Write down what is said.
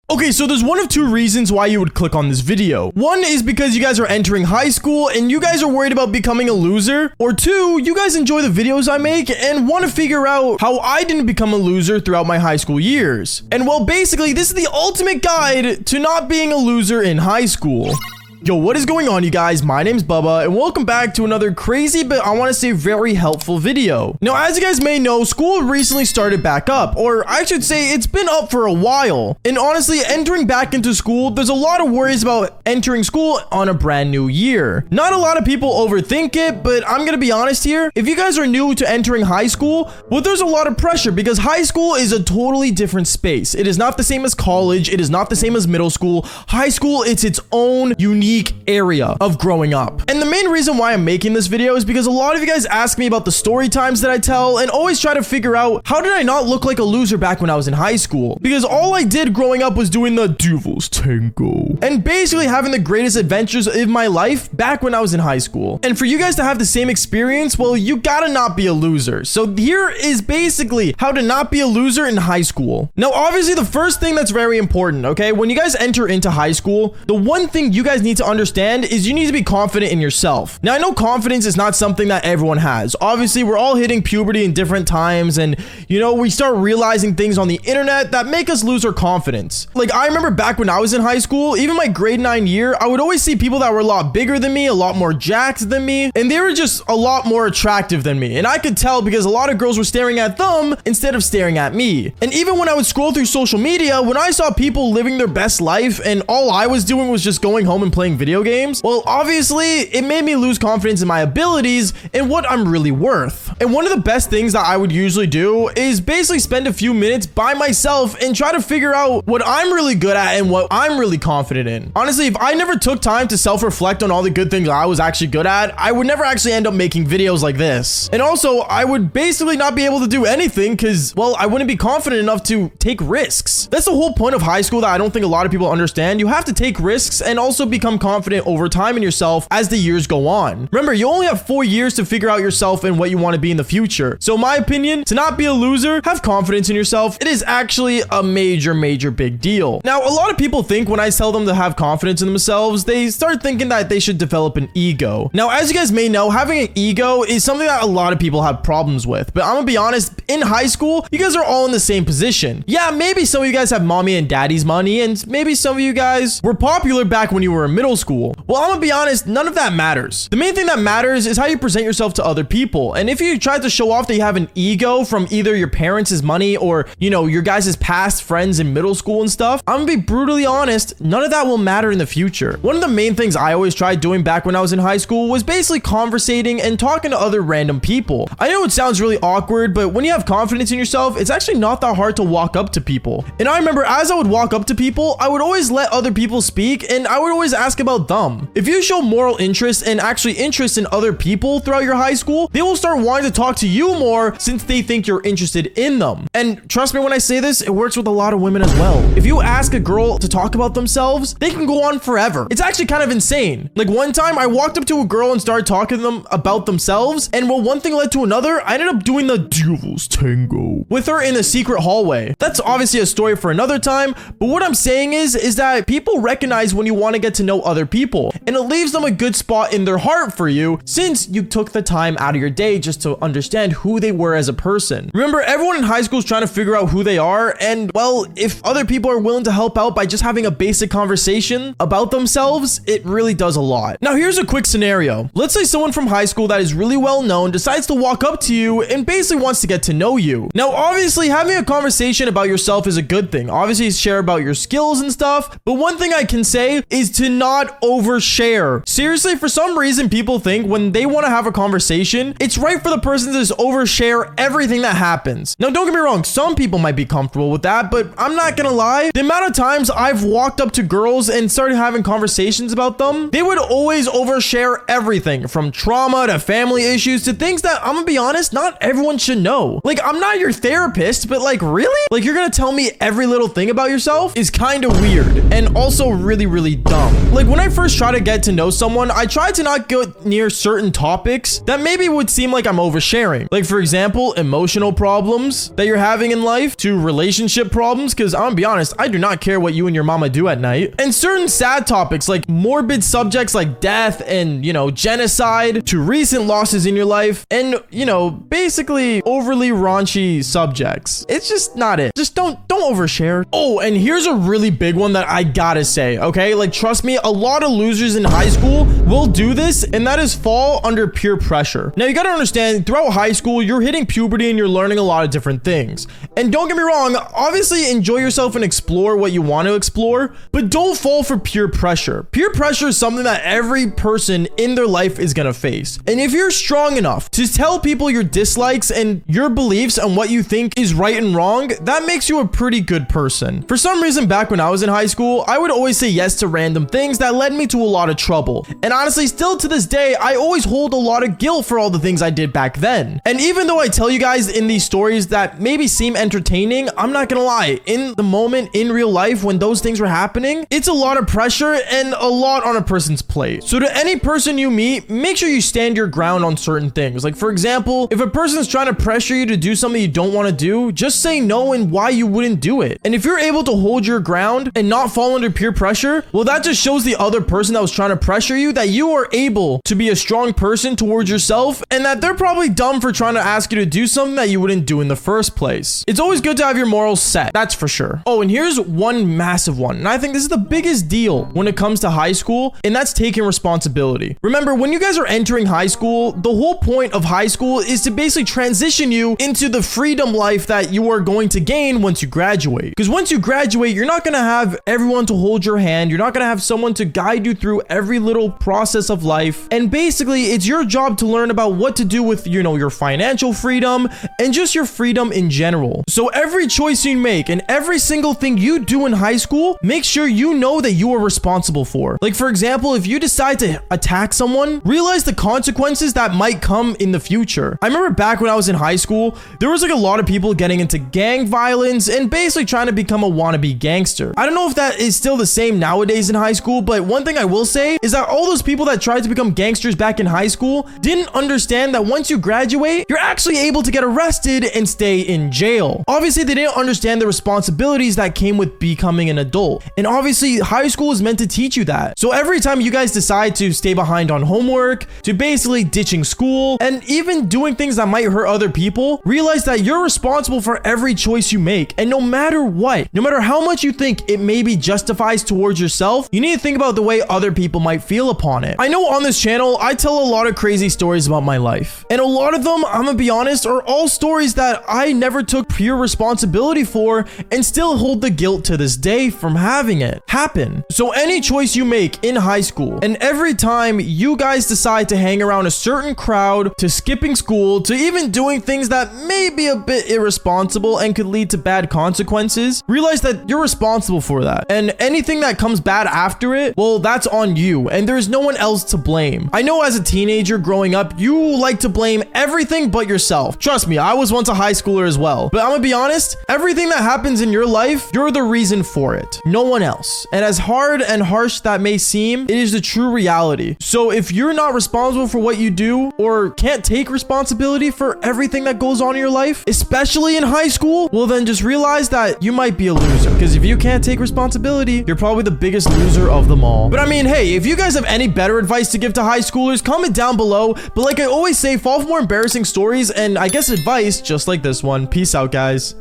Okay, so there's one of two reasons why you would click on this video. One is because you guys are entering high school and you guys are worried about becoming a loser. Or two, you guys enjoy the videos I make and want to figure out how I didn't become a loser throughout my high school years. And well, basically, this is the ultimate guide to not being a loser in high school. Yo, what is going on, you guys? My name's Bubba, and welcome back to another crazy, but I want to say very helpful video. Now, as you guys may know, school recently started back up, or I should say it's been up for a while. And honestly, entering back into school, there's a lot of worries about entering school on a brand new year. Not a lot of people overthink it, but I'm gonna be honest here. If you guys are new to entering high school, well, there's a lot of pressure because high school is a totally different space. It is not the same as college. It is not the same as middle school. High school, it's its own unique area of growing up. And the main reason why I'm making this video is because a lot of you guys ask me about the story times that I tell and always try to figure out how did I not look like a loser back when I was in high school? Because all I did growing up was doing the Devil's Tango and basically having the greatest adventures of my life back when I was in high school. And for you guys to have the same experience, well, you gotta not be a loser. So here is basically how to not be a loser in high school. Now, obviously, the first thing that's very important, okay? When you guys enter into high school, the one thing you guys need to understand is you need to be confident in yourself. Now, I know confidence is not something that everyone has. Obviously, we're all hitting puberty in different times, and you know, we start realizing things on the internet that make us lose our confidence. Like, I remember back when I was in high school, even my grade 9 year, I would always see people that were a lot bigger than me, a lot more jacked than me, and they were just a lot more attractive than me. And I could tell because a lot of girls were staring at them instead of staring at me. And even when I would scroll through social media, when I saw people living their best life and all I was doing was just going home and playing video games, well, obviously, it made me lose confidence in my abilities and what I'm really worth. And one of the best things that I would usually do is basically spend a few minutes by myself and try to figure out what I'm really good at and what I'm really confident in. Honestly, if I never took time to self-reflect on all the good things I was actually good at, I would never actually end up making videos like this. And also, I would basically not be able to do anything because, well, I wouldn't be confident enough to take risks. That's the whole point of high school that I don't think a lot of people understand. You have to take risks and also become confident over time in yourself as the years go on. Remember, you only have 4 years to figure out yourself and what you want to be in the future. So in my opinion, to not be a loser, have confidence in yourself. It is actually a major big deal. Now, a lot of people think when I tell them to have confidence in themselves, they start thinking that they should develop an ego. Now, as you guys may know, having an ego is something that a lot of people have problems with. But I'm gonna be honest, in high school, you guys are all in the same position. Yeah, maybe some of you guys have mommy and daddy's money, and maybe some of you guys were popular back when you were in middle school. Well, I'm gonna be honest, none of that matters. The main thing that matters is how you present yourself to other people. And if you try to show off that you have an ego from either your parents' money or, you know, your guys' past friends in middle school and stuff, I'm gonna be brutally honest, none of that will matter in the future. One of the main things I always tried doing back when I was in high school was basically conversating and talking to other random people. I know it sounds really awkward, but when you have confidence in yourself, it's actually not that hard to walk up to people. And I remember as I would walk up to people, I would always let other people speak and I would always ask about them. If you show moral interest and actually interest in other people throughout your high school, they will start wanting to talk to you more since they think you're interested in them. And trust me when I say this, it works with a lot of women as well. If you ask a girl to talk about themselves, they can go on forever. It's actually kind of insane. Like one time I walked up to a girl and started talking to them about themselves, and well, one thing led to another. I ended up doing the Devil's Tango with her in a secret hallway. That's obviously a story for another time, but what I'm saying is that people recognize when you want to get to know other people, and it leaves them a good spot in their heart for you since you took the time out of your day just to understand who they were as a person. Remember, everyone in high school is trying to figure out who they are, and well, if other people are willing to help out by just having a basic conversation about themselves, it really does a lot. Now, here's a quick scenario. Let's say someone from high school that is really well known decides to walk up to you and basically wants to get to know you. Now, obviously, having a conversation about yourself is a good thing. Obviously, share about your skills and stuff, but one thing I can say is to not overshare. Seriously, for some reason, people think when they want to have a conversation, it's right for the person to just overshare everything that happens. Now, don't get me wrong, some people might be comfortable with that, but I'm not gonna lie, the amount of times I've walked up to girls and started having conversations about them, they would always overshare everything from trauma to family issues to things that, I'm gonna be honest, not everyone should know. Like, I'm not your therapist, but like, really? Like, you're gonna tell me every little thing about yourself is kind of weird and also really dumb. Like when I first try to get to know someone, I try to not go near certain topics that maybe would seem like I'm oversharing. Like for example, emotional problems that you're having in life, to relationship problems, because I'm gonna be honest, I do not care what you and your mama do at night, and certain sad topics like morbid subjects like death and, you know, genocide, to recent losses in your life, and, you know, basically overly raunchy subjects. It's just not it. Just don't overshare. Oh, and here's a really big one that I gotta say, okay? Like, trust me, a lot of losers in high school will do this, and that is fall under peer pressure. Now, you gotta understand, throughout high school, you're hitting puberty and you're learning a lot of different things. And don't get me wrong, obviously enjoy yourself and explore what you want to explore, but don't fall for peer pressure. Peer pressure is something that every person in their life is gonna face. And if you're strong enough to tell people your dislikes and your beliefs and what you think is right and wrong, that makes you a pretty good person. For some reason, back when I was in high school, I would always say yes to random things that led me to a lot of trouble. And honestly, still to this day, I always hold a lot of guilt for all the things I did back then. And even though I tell you guys in these stories that maybe seem entertaining, I'm not gonna lie, in the moment, in real life, when those things were happening, it's a lot of pressure and a lot on a person's plate. So to any person you meet, make sure you stand your ground on certain things. Like for example, if a person's trying to pressure you to do something you don't want to do, just say no and why you wouldn't do it. And if you're able to hold your ground and not fall under peer pressure, well, that just shows the other person that was trying to pressure you that you are able to be a strong person towards yourself, and that they're probably dumb for trying to ask you to do something that you wouldn't do in the first place. It's always good to have your morals set, that's for sure. Oh, and here's one massive one, and I think this is the biggest deal when it comes to high school, and that's taking responsibility. Remember, when you guys are entering high school, the whole point of high school is to basically transition you into the freedom life that you are going to gain once you graduate. Because once you graduate, you're not going to have everyone to hold your hand. You're not going to have someone to guide you through every little process of life. And basically, it's your job to learn about what to do with, you know, your financial freedom and just your freedom in general. So every choice you make and every single thing you do in high school, make sure you know that you are responsible for. Like for example, if you decide to attack someone, realize the consequences that might come in the future. I remember back when I was in high school, there was like a lot of people getting into gang violence and basically trying to become a wannabe gangster. I don't know if that is still the same nowadays in high school, but one thing I will say is that all those people that tried to become gangsters back in high school didn't understand that once you graduate, you're actually able to get arrested and stay in jail. Obviously, they didn't understand the responsibilities that came with becoming an adult. And obviously, high school is meant to teach you that. So every time you guys decide to stay behind on homework, to basically ditching school, and even doing things that might hurt other people, realize that you're responsible for every choice you make. And no matter what, no matter how much you think it maybe justifies towards yourself, you need to think about the way other people might feel upon it. I know on this channel, I tell a lot of crazy stories about my life. And a lot of them, I'm gonna be honest, are all stories that I never took pure responsibility for and still hold the guilt to this day from having it happen. So any choice you make in high school, and every time you guys decide to hang around a certain crowd, to skipping school, to even doing things that may be a bit irresponsible and could lead to bad consequences, realize that you're responsible for that. And anything that comes bad after it, well, that's on you, and there's no one else to blame. I know as a teenager growing up, you like to blame everything but yourself. Trust me, I was once a high schooler as well. But I'm gonna be honest, everything that happens in your life, you're the reason for it, no one else. And as hard and harsh that may seem, it is the true reality. So if you're not responsible for what you do, or can't take responsibility for everything that goes on in your life, especially in high school, well then just realize that you might be a loser. Because if you can't take responsibility, you're probably the biggest loser of them all. But I mean, hey, if you guys have any better advice to give to high schoolers, comment down below. But like I always say, fall for more embarrassing stories and I guess advice just like this one. Peace out, guys.